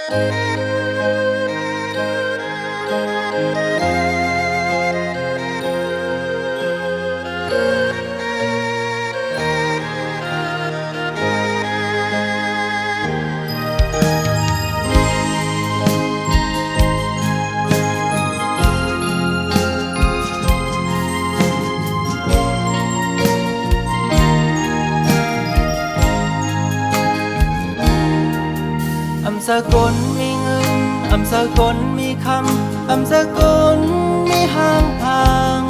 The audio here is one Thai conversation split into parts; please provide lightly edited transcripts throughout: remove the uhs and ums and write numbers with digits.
สกลมีเงินสกลมีคำสกลมีห้างทาง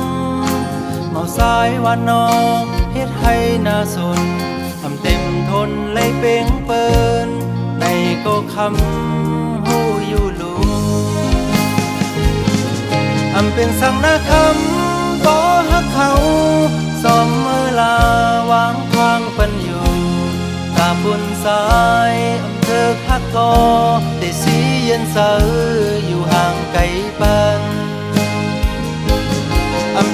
เมาสายวันนองเฮ็ดให้น่าสนเต็มทนเลยเป่งเปินในก็คำหูอยู่ลูเป็นสังนาคำบ่ฮักเขาสอมมือลาวางทางปันอยู่ตาบุญสายเธอฮักก็แต่สีเย็นเสออยู่ห่างไกลปัน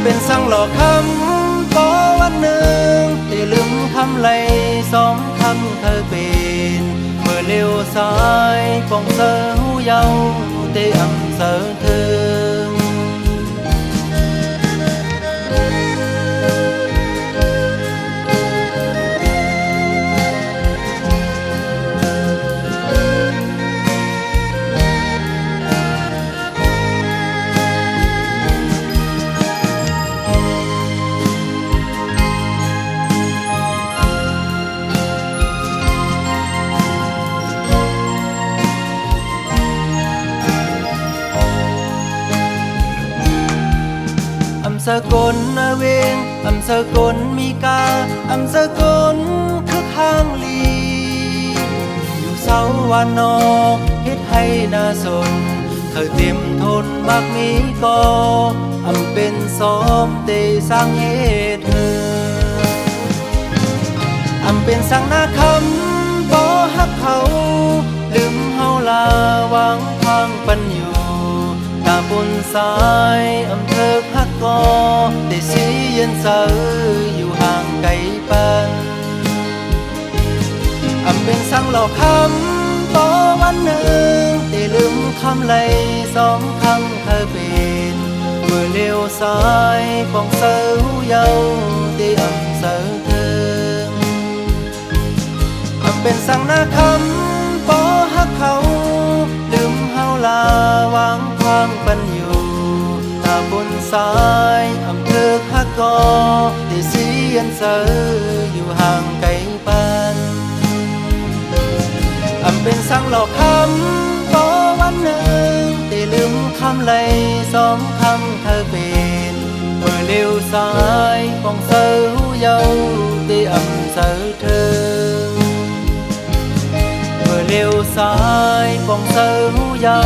เป็นสังหลอกคำก็วันหนึ่งได้ลืมคำไหลสองคำเธอเป็นเมื่อเลี้ยวซ้ายปองเสอหูเยาได้เสอเธอสกลนาเวงสกลมีกาสกลคือข้างลีอยู่เสาวันนอกเฮ็ดให้น่าสนเธอเต็มทนมากมีก็เป็นซ้อมเตสร้างเหตุเธอเป็นสังนาคำบ่ฮักเขาลืมเฮาลาวางทางปันอยู่ตาบุญสายเธอฮักก็ได้สีเย็นเสออยู่ห่างไกลปันเป็นสังหลอกคำต่อวันหนึ่งได้ลืมคำไหลสองคำเธอเป็นเมื่อเลี้ยวซ้ายปองเสอหูเยาได้เสอเธอเป็นสังนาคำบ่ฮักเขาลืมเฮาลาวางทางปันอยู่ตาบนสายเธอฮักก็ได้สีเย็นเสออยู่ห่างไกลปันเป็นสังหลอกคำต่อวันหนึ่งได้ลืมคำไหลสองคำเธอเป็นเมื่อเลี้ยวซ้ายปองเสอหูเยาได้เสอเธอเมื่อเลี้ยวซ้ายปองเสอหูเยา